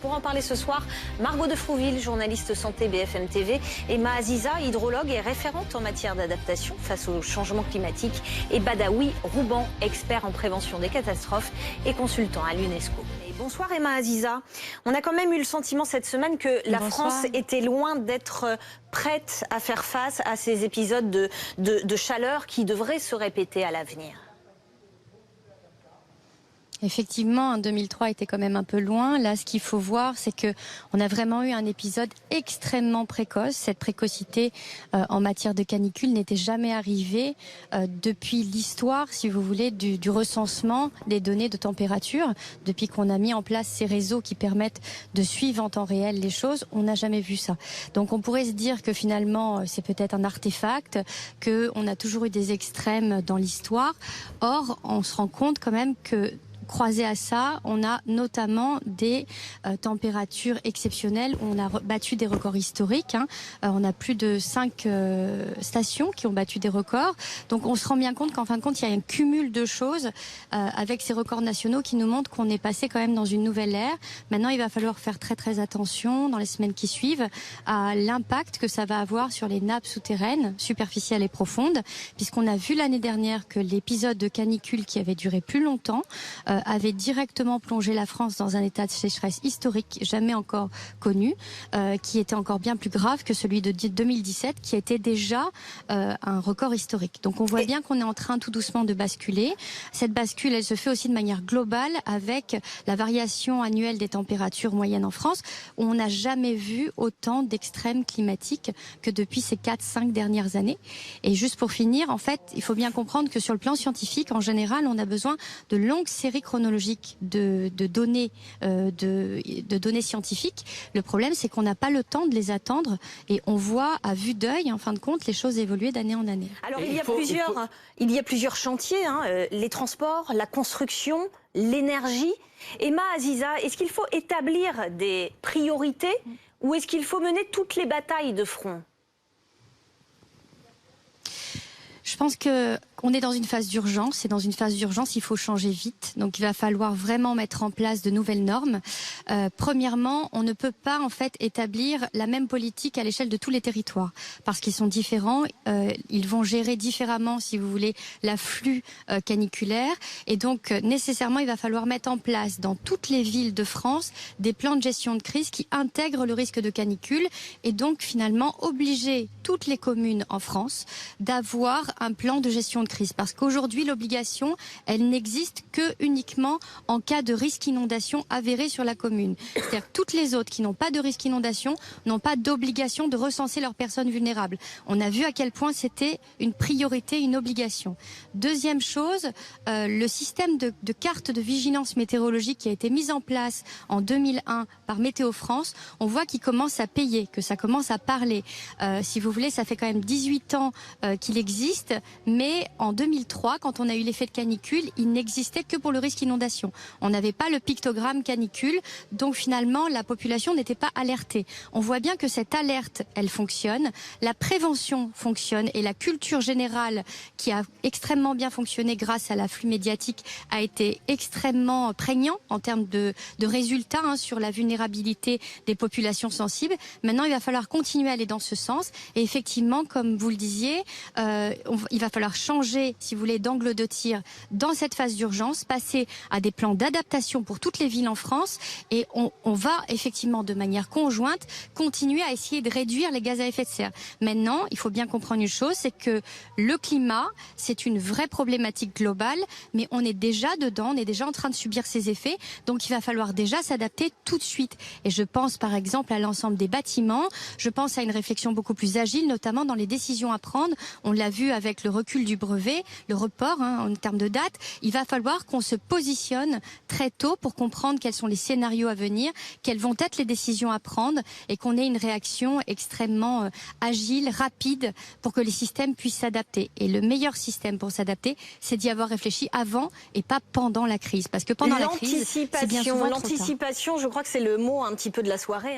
Pour en parler ce soir, Margot de Frouville, journaliste santé BFM TV, Emma Aziza, hydrologue et référente en matière d'adaptation face au changement climatique, et Badawi Rouban, expert en prévention des catastrophes et consultant à l'UNESCO. Bonsoir Emma Aziza. On a quand même eu le sentiment cette semaine que la France était loin d'être prête à faire face à ces épisodes de chaleur qui devraient se répéter à l'avenir. Effectivement, 2003 était quand même un peu loin. Là, ce qu'il faut voir, c'est que on a vraiment eu un épisode extrêmement précoce. Cette précocité en matière de canicule n'était jamais arrivée depuis l'histoire, si vous voulez, du recensement des données de température. Depuis qu'on a mis en place ces réseaux qui permettent de suivre en temps réel les choses, on n'a jamais vu ça. Donc on pourrait se dire que finalement, c'est peut-être un artefact, qu'on a toujours eu des extrêmes dans l'histoire. Or, on se rend compte quand même que croisé à ça, on a notamment des températures exceptionnelles. On a battu des records historiques. On a plus de 5 stations qui ont battu des records. Donc on se rend bien compte qu'en fin de compte, il y a un cumul de choses avec ces records nationaux qui nous montrent qu'on est passé quand même dans une nouvelle ère. Maintenant, il va falloir faire très très attention dans les semaines qui suivent à l'impact que ça va avoir sur les nappes souterraines, superficielles et profondes, puisqu'on a vu l'année dernière que l'épisode de canicule qui avait duré plus longtemps avait directement plongé la France dans un état de sécheresse historique jamais encore connu, qui était encore bien plus grave que celui de 2017, qui était déjà un record historique. Donc on voit bien qu'on est en train tout doucement de basculer. Cette bascule, elle se fait aussi de manière globale avec la variation annuelle des températures moyennes en France. On n'a jamais vu autant d'extrêmes climatiques que depuis ces 4-5 dernières années. Et juste pour finir, en fait, il faut bien comprendre que sur le plan scientifique, en général, on a besoin de longues séries chronologique de données scientifiques. Le problème, c'est qu'on n'a pas le temps de les attendre et on voit à vue d'œil, en fin de compte, les choses évoluer d'année en année. Alors il y a plusieurs chantiers, les transports, la construction, l'énergie. Emma Aziza, est-ce qu'il faut établir des priorités ou est-ce qu'il faut mener toutes les batailles de front ? Je pense qu'on est dans une phase d'urgence et dans une phase d'urgence, il faut changer vite. Donc, il va falloir vraiment mettre en place de nouvelles normes. Premièrement, on ne peut pas en fait établir la même politique à l'échelle de tous les territoires parce qu'ils sont différents. Ils vont gérer différemment, si vous voulez, l'afflux caniculaire. Et donc, nécessairement, il va falloir mettre en place dans toutes les villes de France des plans de gestion de crise qui intègrent le risque de canicule et donc finalement obliger toutes les communes en France d'avoir un plan de gestion de crise. Parce qu'aujourd'hui, l'obligation, elle n'existe que uniquement en cas de risque inondation avéré sur la commune. C'est-à-dire que toutes les autres qui n'ont pas de risque inondation n'ont pas d'obligation de recenser leurs personnes vulnérables. On a vu à quel point c'était une priorité, une obligation. Deuxième chose, le système de carte de vigilance météorologique qui a été mis en place en 2001 par Météo France, on voit qu'il commence à payer, que ça commence à parler. Si vous voulez, ça fait quand même 18 ans qu'il existe. Mais en 2003, quand on a eu l'effet de canicule, il n'existait que pour le risque inondation. On n'avait pas le pictogramme canicule, donc finalement la population n'était pas alertée. On voit bien que cette alerte, elle fonctionne, la prévention fonctionne et la culture générale qui a extrêmement bien fonctionné grâce à l'afflux médiatique a été extrêmement prégnant en termes de résultats sur la vulnérabilité des populations sensibles. Maintenant, il va falloir continuer à aller dans ce sens et effectivement, comme vous le disiez, il va falloir changer, si vous voulez, d'angle de tir dans cette phase d'urgence, passer à des plans d'adaptation pour toutes les villes en France et on va effectivement de manière conjointe continuer à essayer de réduire les gaz à effet de serre. Maintenant, il faut bien comprendre une chose, c'est que le climat, c'est une vraie problématique globale, mais on est déjà dedans, on est déjà en train de subir ses effets, donc il va falloir déjà s'adapter tout de suite. Et je pense par exemple à l'ensemble des bâtiments, je pense à une réflexion beaucoup plus agile, notamment dans les décisions à prendre. On l'a vu avec le recul du brevet, le report en termes de date, il va falloir qu'on se positionne très tôt pour comprendre quels sont les scénarios à venir, quelles vont être les décisions à prendre et qu'on ait une réaction extrêmement agile, rapide pour que les systèmes puissent s'adapter. Et le meilleur système pour s'adapter, c'est d'y avoir réfléchi avant et pas pendant la crise. Parce que pendant la crise, c'est bien souvent trop tard. L'anticipation, je crois que c'est le mot un petit peu de la soirée.